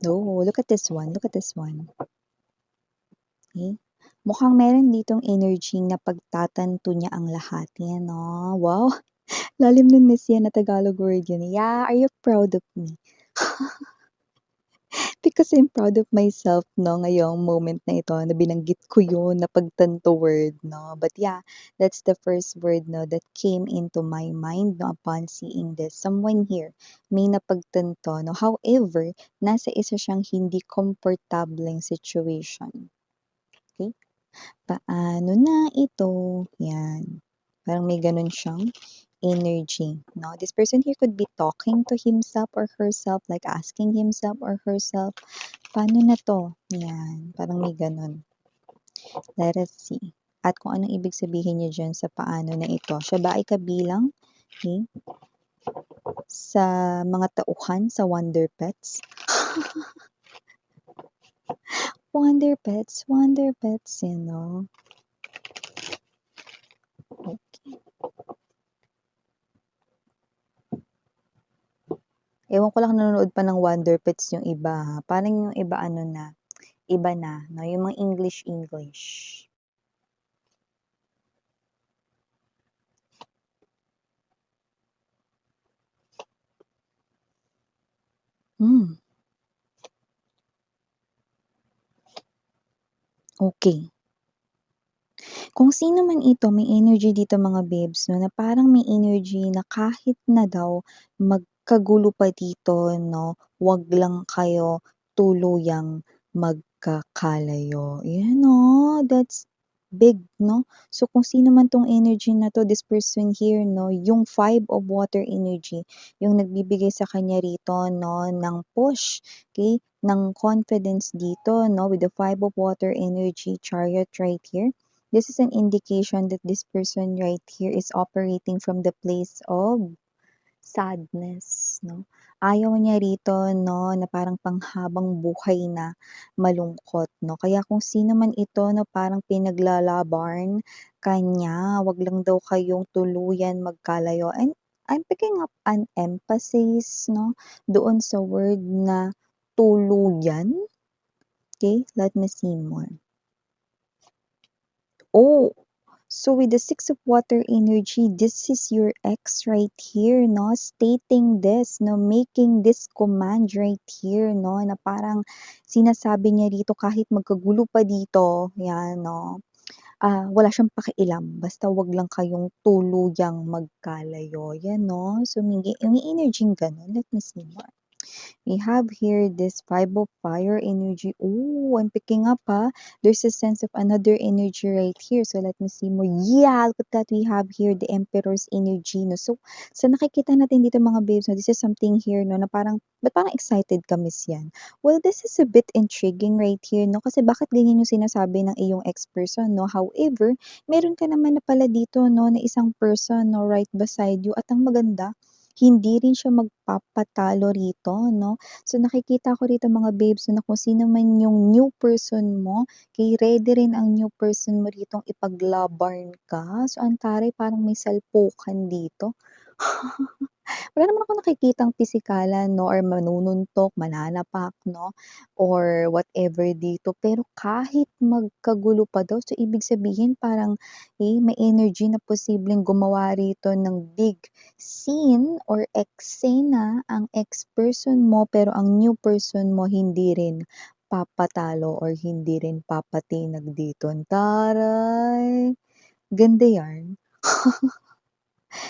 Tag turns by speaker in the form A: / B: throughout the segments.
A: Oh, look at this one. Look at this one. Okay? Mukhang meron ditong energy na pagtatanto niya ang lahat. Yan, no? Wow. Lalim nun, Miss yan na Tagalog word yun. Yeah, are you proud of me? Because I'm proud of myself, no, ngayong moment na ito na binanggit ko yun na pagtanto word, no. But yeah, that's the first word, no, that came into my mind, no, upon seeing this. Someone here may napagtanto, no. However, nasa isa siyang hindi komportableng situation. Okay? Paano na ito? Yan. Parang may ganun siyang energy, no? This person here could be talking to himself or herself, like asking himself or herself, paano na 'to? Yan, parang may gano'n. Let us see. At kung anong ibig sabihin niya diyan sa paano na ito. Siya ba ay kabilang, okay, sa mga tauhan sa Wonder Pets? Wonder Pets, you know? Okay. Ewan ko lang nanonood pa ng Wonder Pets yung iba, ha. Parang yung iba ano na, iba na, 'no, yung mga English. Hmm, okey. Kung sino man ito, may energy dito mga babes 'no, na parang may energy na kahit na daw magkagulo pa dito 'no, 'wag lang kayo tuluyang magkakalayo. Yan 'no, that's big 'no. So kung sino man 'tong energy na 'to, this person here 'no, yung 5 of water energy, yung nagbibigay sa kanya rito 'no ng push, okey, ng confidence dito 'no, with the 5 of water energy chariot right here. This is an indication that this person right here is operating from the place of sadness, 'no. Ayaw niya rito 'no, na parang panghabang buhay na malungkot 'no. Kaya kung sino man ito na parang pinaglalaban kanya, 'wag lang daw kayong tuluyan magkalayo. And I'm picking up an emphasis 'no, doon sa word na tuluyan. Okay, let me see more. Oh, so with the 6 of water energy, this is your ex right here, no? Stating this, no? Making this command right here, no? Na parang sinasabi niya dito kahit magkagulo pa dito, yan, no? Wala siyang pakialam, basta wag lang kayong tuluyang magkalayo, yan, no? So may energy gano'n. Let me see more. We have here this 5 of fire energy. Oh, I'm picking up, there's a sense of another energy right here. So let me see more. Yeah, look at that. We have here the emperor's energy, no. So sa nakikita natin dito mga babes, no, this is something here, no, na parang ba't parang excited ka, miss yan? Well, this is a bit intriguing right here, no, kasi bakit ganyan yung sinasabi ng iyong ex-person, no? However, meron ka naman na pala dito, no, na isang person, no, right beside you. At ang maganda, hindi rin siya magpapatalo rito 'no. So nakikita ko rito mga babes na kung sino man yung new person mo, kay ready rin ang new person mo ritong ipaglaban ka. So ang taray parang may salpukan dito. Wala naman akong nakikitang pisikalan 'no or manununtok, mananapak 'no or whatever dito. Pero kahit magkagulo pa daw, so ibig sabihin parang, may energy na posibleng gumawa rito ng big scene or eksena ang ex-person mo, pero ang new person mo hindi rin papatalo or hindi rin papatinag dito. Taray! Ganda yan.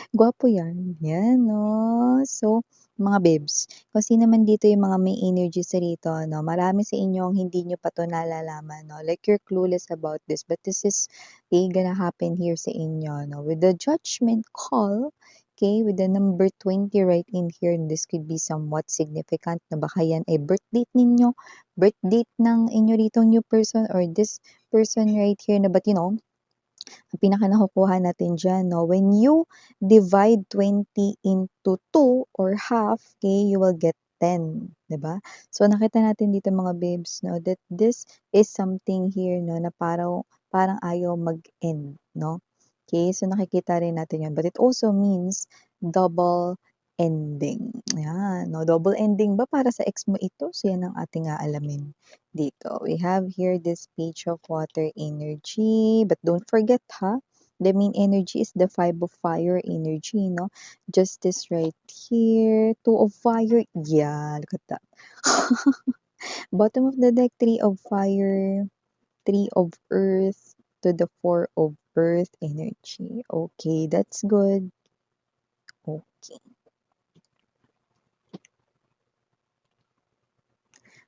A: Gwapo yan, 'yan 'no. So, mga babes, kung sino man dito yung mga may energy sa rito 'no, marami sa inyo ang hindi niyo pa 'to nalalaman 'no, like you're clueless about this, but this is, gonna happen here sa inyo 'no. With the judgment call, okay, with the number 20 right in here, this could be somewhat significant na baka yan ay birth date ninyo, birth date ng inyo ritong new person or this person right here na but ang pinaka nakukuha natin diyan 'no, when you divide 20 into 2 or half, okay, you will get 10, 'di ba? So nakita natin dito mga babes 'no, that this is something here 'no, na parang parang ayaw mag-end 'no. Okay, so nakikita rin natin 'yan, but it also means double ending. Ayan, 'no, double ending ba para sa ex mo ito? So, yan ang ating aalamin dito. We have here this page of water energy, but don't forget ha, the main energy is the 5 of fire energy, no? Justice right here, 2 of fire. Yeah, look at that. Bottom of the deck, 3 of fire, 3 of earth to the 4 of earth energy. Okay, that's good. Okay.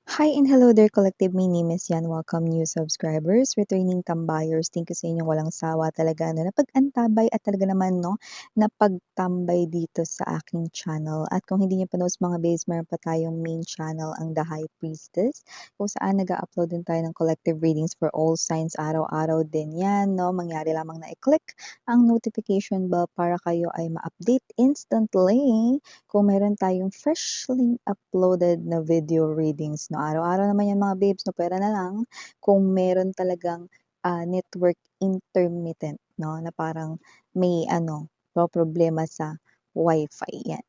A: Hi and hello there, collective. My name is Yan. Welcome new subscribers, returning tambayers. Thank you sa inyong walang sawa talaga na napag-antabay at talaga naman no, napagtambay dito sa aking channel. At kung hindi niyo pa knows mga babes, meron pa tayong main channel, ang The High Priestess, kung saan nag-upload din tayo ng collective readings for all signs araw-araw din yan. No? Mangyari lamang na i-click ang notification bell para kayo ay ma-update instantly kung meron tayong freshly uploaded na video readings, no? Araw-araw naman yan mga babes, no? Pwera na lang kung meron talagang network intermittent, no? Na parang may problema sa wifi yan.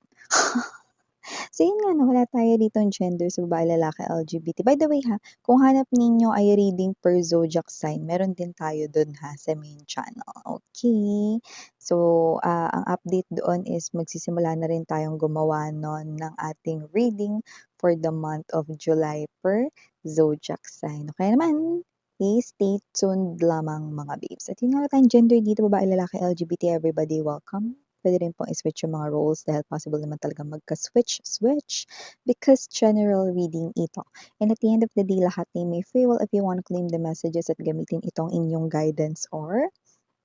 A: So yun nga 'no, wala tayo ditong gender sa babae, lalaki, LGBT. By the way ha, kung hanap ninyo ay reading per zodiac sign, meron din tayo dun ha sa main channel, okay. So, ang update doon is magsisimula na rin tayong gumawa nun ng ating reading for the month of July per zodiac sign. Kaya naman, stay tuned lamang mga babes. At yun nga tayong gender dito, babae, lalaki, LGBT, everybody welcome. Puwede rin pong i-switch yung mga roles dahil possible naman talagang magka-switch because general reading ito. And at the end of the day, lahat ay may free will if you want to claim the messages at gamitin itong inyong guidance or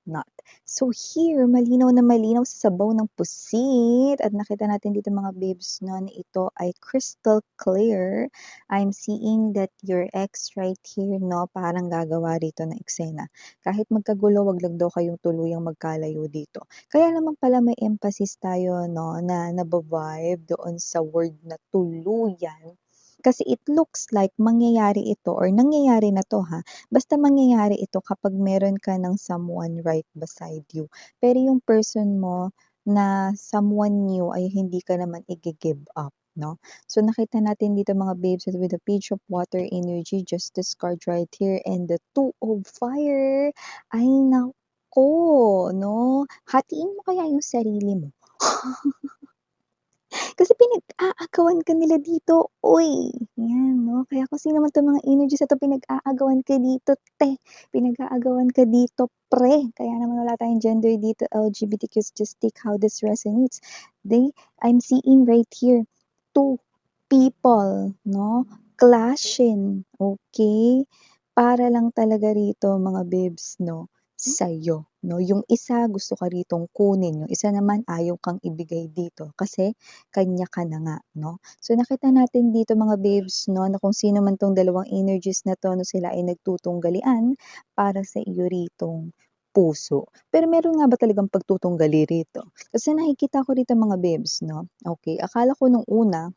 A: not. So here, malinaw na malinaw sa sabaw ng pusit at nakita natin dito mga babes no, na ito ay crystal clear. I'm seeing that your ex right here, no, parang gagawa rito ng eksena. Kahit magkagulo, wag lang daw kayong tuluyang magkalayo dito. Kaya naman pala may emphasis tayo, no, na nabavibe doon sa word na tuluyan. Kasi it looks like mangyayari ito or nangyayari na to ha. Basta mangyayari ito kapag meron ka ng someone right beside you. Pero yung person mo na someone new ay hindi ka naman i-give up, no? So nakita natin dito mga babes with the page of water energy, justice card right here and the 2 of fire. Ay nako, no? Hatiin mo kaya yung sarili mo. Kasi pinag-aagawan ka nila dito, uy. Yan, no? Kaya kung sino man 'tong mga energies na 'to, pinag-aagawan ka dito, te. Pinag-aagawan ka dito, pre. Kaya naman wala tayong gender dito, LGBTQs, just take how this resonates. I'm seeing right here, two people, no? Clashing, okay? Para lang talaga rito mga babes, no? Sa'yo, no? Yung isa gusto ka ritong kunin, yung isa naman ayaw kang ibigay dito kasi kanya ka na nga, no? So nakita natin dito mga babes, no, na kung sino man tong dalawang energies na to, no, sila ay nagtutunggalian para sa iyo ritong puso. Pero meron nga ba talagang pagtutunggali rito? Kasi nakikita ko rito mga babes, no? Okay, akala ko nung una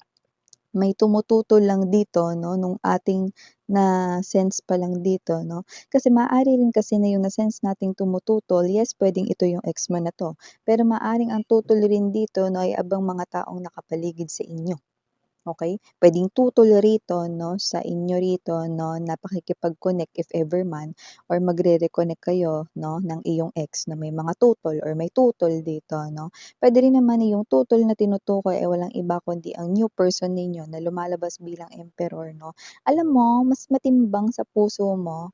A: may tumututol lang dito 'no, nung ating na-sense pa lang dito 'no. Kasi maaari rin kasi na yung na-sense nating tumututol, yes, puwedeng ito yung ex mo na 'to. Pero maaaring ang tutol rin dito 'no, ay abang mga taong nakapaligid sa inyo. Okay, puwedeng tutol rito 'no, sa inyo rito 'no, na pakikipag-connect if ever man or magre-reconnect kayo 'no, ng iyong ex na may mga tutol or may tutol dito 'no. Puwede rin naman na yung tutol na tinutukoy ay walang iba kundi ang new person ninyo na lumalabas bilang emperor 'no. Alam mo mas matimbang sa puso mo,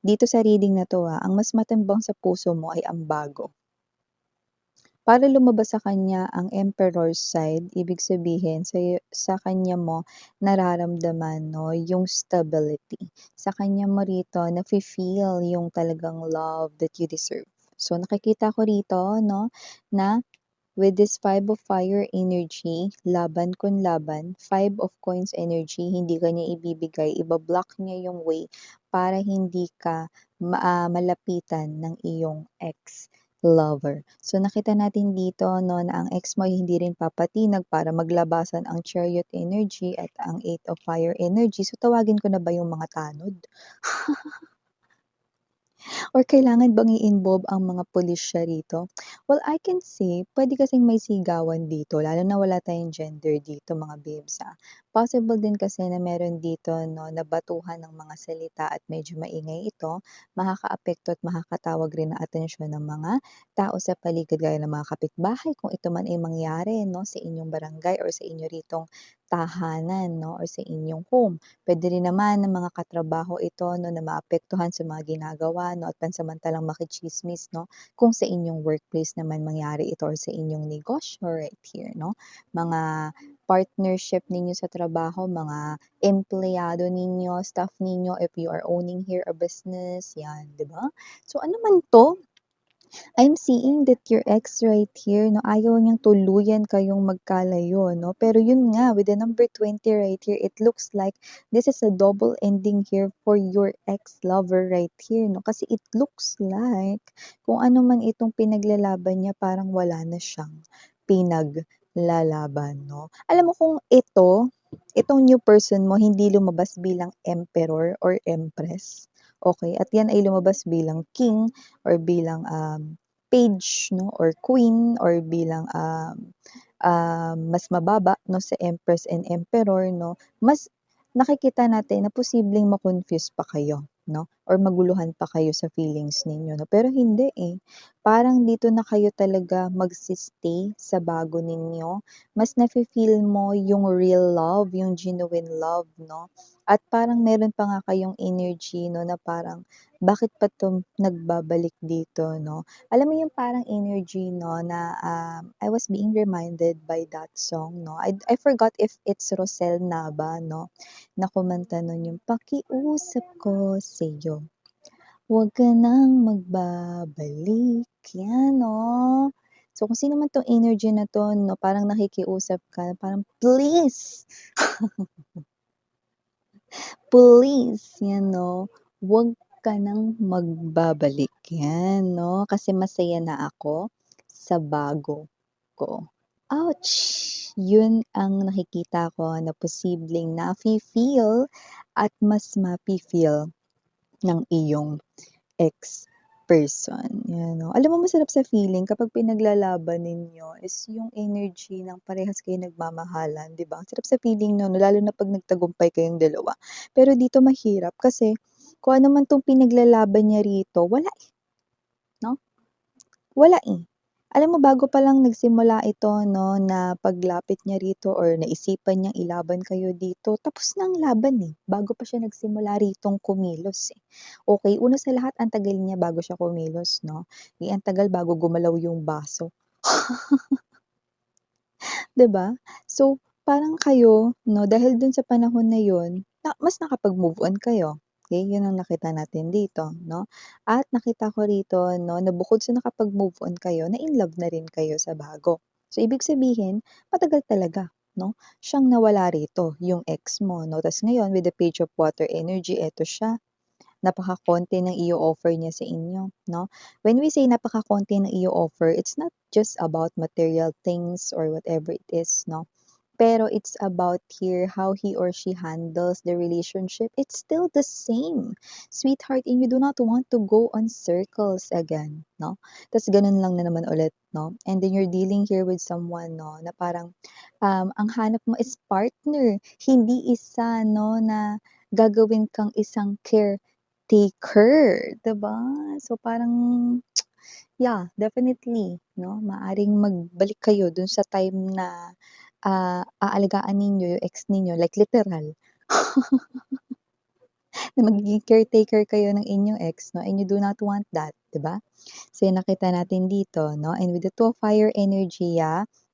A: dito sa reading na 'to, ang mas matimbang sa puso mo ay ang bago. Para lumabas sa kanya ang Emperor's side, ibig sabihin sa kanya mo nararamdaman 'no, yung stability. Sa kanya mo rito nafi-feel yung talagang love that you deserve. So nakikita ko rito 'no, na with this 5 of fire energy, laban kun laban, 5 of coins energy, hindi ka niya ibibigay, iba-block niya yung way para hindi ka malapitan ng iyong ex-lover. So nakita natin dito 'no, na ang ex mo ay hindi rin papatinag para maglabasan ang chariot energy at ang 8 of fire energy. So tawagin ko na ba yung mga tanod? Or kailangan bang i-involve ang mga pulisya rito? Well, I can say puwede kasing may sigawan dito lalo na wala tayong gender dito mga babes, Possible din kasi na meron dito 'no, na batuhan ng mga salita at medyo maingay ito, makakaapekto at makakatawag rin ng atensyon ng mga tao sa paligid gaya ng mga kapitbahay kung ito man ay mangyari 'no, sa inyong barangay or sa inyo ritong tahanan 'no, or sa inyong home. Puwede rin naman ng mga katrabaho ito 'no, na maapektuhan sa mga ginagawa 'no, at pansamantalang makitsismis 'no, kung sa inyong workplace naman mangyari ito or sa inyong negosyo right here 'no. Mga partnership ninyo sa trabaho, mga empleyado ninyo, staff ninyo, if you are owning here a business, 'yan, 'di ba? So, ano man 'to, I'm seeing that your ex right here 'no, ayaw niyang tuluyan kayong magkalayo 'no, pero yun nga with the number 20 right here, it looks like this is a double ending here for your ex-lover right here 'no, kasi it looks like kung ano man itong pinaglalaban niya parang wala na siyang pinaglalaban 'no. Alam mo kung itong new person mo hindi lumabas bilang emperor or empress, okey, at yan ay lumabas bilang king or bilang, page 'no or queen or bilang, mas mababa 'no sa empress and emperor 'no, mas nakikita natin na posibleng ma-confuse pa kayo 'no or maguluhan pa kayo sa feelings ninyo 'no. Pero hindi, parang dito na kayo talaga magsi-stay sa bago ninyo. Mas nafi-feel mo yung real love, yung genuine love 'no, at parang meron pa nga kayong energy 'no na parang, "Bakit pa 'to nagbabalik dito?" 'no. Alam mo yung parang energy 'no na, I was being reminded by that song 'no. I forgot if it's Rosel Nava 'no, na kumanta nun yung "Pakiusap ko sa'yo, huwag ka nang magbabalik." 'Yan 'no. So, kung sino man 'tong energy na 'to 'no, parang nakikiusap ka, parang, "Please, please," 'yan 'no, "wag ka nang magbabalik." 'Yan 'no, kasi masaya na ako sa bago ko. Ouch! Yun ang nakikita ko na posibleng nafi-feel at mas mafi-feel ng iyong ex-person, 'yan 'no. Alam mo masarap sa feeling kapag pinaglalaban ninyo is yung energy ng parehas kayong nagmamahalan, 'di ba? Ang sarap sa feeling nun lalo na 'pag nagtagumpay kayong dalawa. Pero dito mahirap kasi kung ano man 'tong pinaglalaban niya rito wala, 'no? Wala, Alam mo bago pa lang nagsimula ito 'no, na paglapit niya rito or naisipan niyang ilaban kayo dito, tapos na ang laban, bago pa siya nagsimula ritong kumilos, Okey, una sa lahat ang tagal niya bago siya kumilos 'no, ang tagal bago gumalaw yung baso. 'Di ba? So, parang kayo 'no, dahil dun sa panahon na yun, mas nakapag-move on kayo, okey, yun ang nakita natin dito 'no. At nakita ko rito 'no, na bukod sa nakapag-move on kayo, na-in-love na rin kayo sa bago. So, ibig sabihin matagal talaga 'no, siyang nawala rito, yung ex mo 'no, ta's ngayon with the Page of Water energy, eto siya. Napakakonti ng i-o-offer niya sa inyo 'no. When we say napakakonti ng i-o-offer, it's not just about material things or whatever it is 'no, pero it's about here how he or she handles the relationship. It's still the same, sweetheart, and you do not want to go on circles again 'no. Ta's gano'n lang na naman ulit 'no, and then you're dealing here with someone 'no, na parang, ang hanap mo is partner, hindi isa 'no, na gagawin kang isang caretaker, 'di ba? So, parang yeah, definitely 'no, maaaring magbalik kayo dun sa time na, aalagaan ninyo yung ex ninyo like literal na magiging caretaker kayo ng inyong ex 'no, and you do not want that, 'di ba? So, yung nakita natin dito 'no, and with the 2 of fire energy,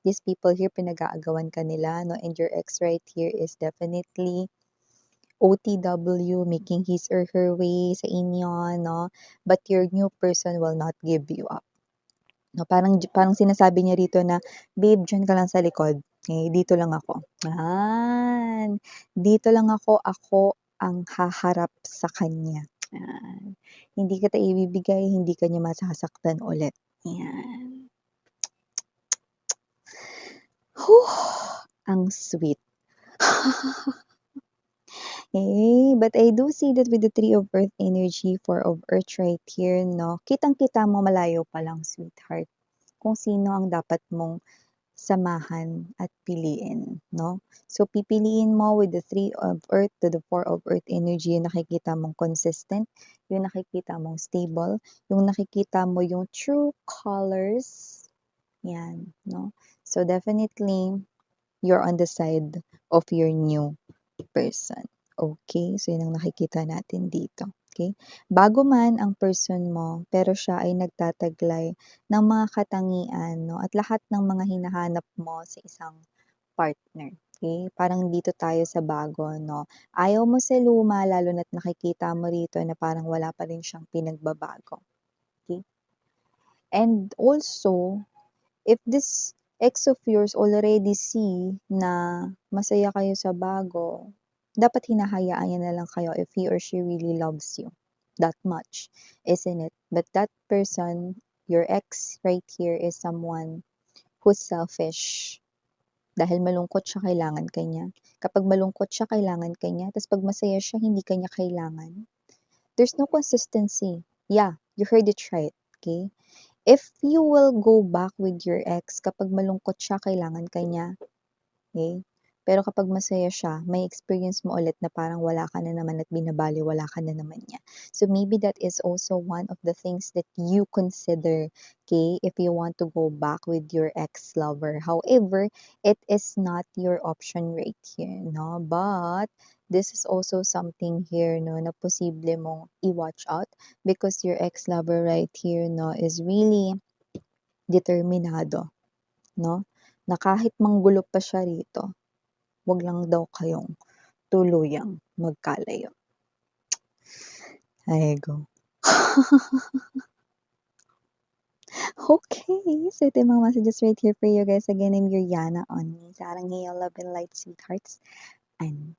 A: these people here pinag-aagawan ka nila 'no, and your ex right here is definitely OTW, making his or her way sa inyo 'no, but your new person will not give you up. 'No, parang sinasabi niya rito na, "Babe, diyan ka lang sa likod, dito lang ako." Dito lang ako, ako ang haharap sa kanya, yan. Hindi kita ibibigay, hindi ka niya masasaktan ulit, yan. Ang sweet. But I do see that with the Three of Earth energy, Four of Earth right here, no? Kitang-kita mo malayo pa lang, sweetheart, kung sino ang dapat mong samahan at piliin, no? So, pipiliin mo with the Three of Earth to the Four of Earth energy, yung nakikita mong consistent, yung nakikita mong stable, yung nakikita mo yung true colors, yan, no? So, definitely, you're on the side of your new person. Okay? So, yun ang nakikita natin dito. Okay? Bago man ang person mo, pero siya ay nagtataglay ng mga katangian, no? At lahat ng mga hinahanap mo sa isang partner. Okay? Parang dito tayo sa bago, no? Ayaw mo sa luma, lalo na't nakikita mo rito na parang wala pa rin siyang pinagbabago. Okay? And also, if this ex of yours already see na masaya kayo sa bago, dapat hinahayaan niya na lang kayo if he or she really loves you that much, isn't it? But that person, your ex right here, is someone who's selfish. Dahil malungkot siya, kailangan ka niya. Kapag malungkot siya, kailangan ka niya. Tapos pag masaya siya, hindi ka niya kailangan. There's no consistency. Yeah, you heard it right. Okay? If you will go back with your ex, kapag malungkot siya, kailangan ka niya, okey? Pero kapag masaya siya, may experience mo ulit na parang wala ka na naman at binabalewala ka na naman niya. So, maybe that is also one of the things that you consider, okay, if you want to go back with your ex-lover. However, it is not your option right here, 'no? But this is also something here, 'no, na posible mong i-watch out because your ex-lover right here, 'no, is really determinado, 'no, na kahit manggulo pa siya rito, 'wag lang daw kayong tuluyang magkalayo. Ay go. Okay, so ito yung mga messages right here for you guys. Again, I'm your Yana on Sarang Love and Light Sweethearts. And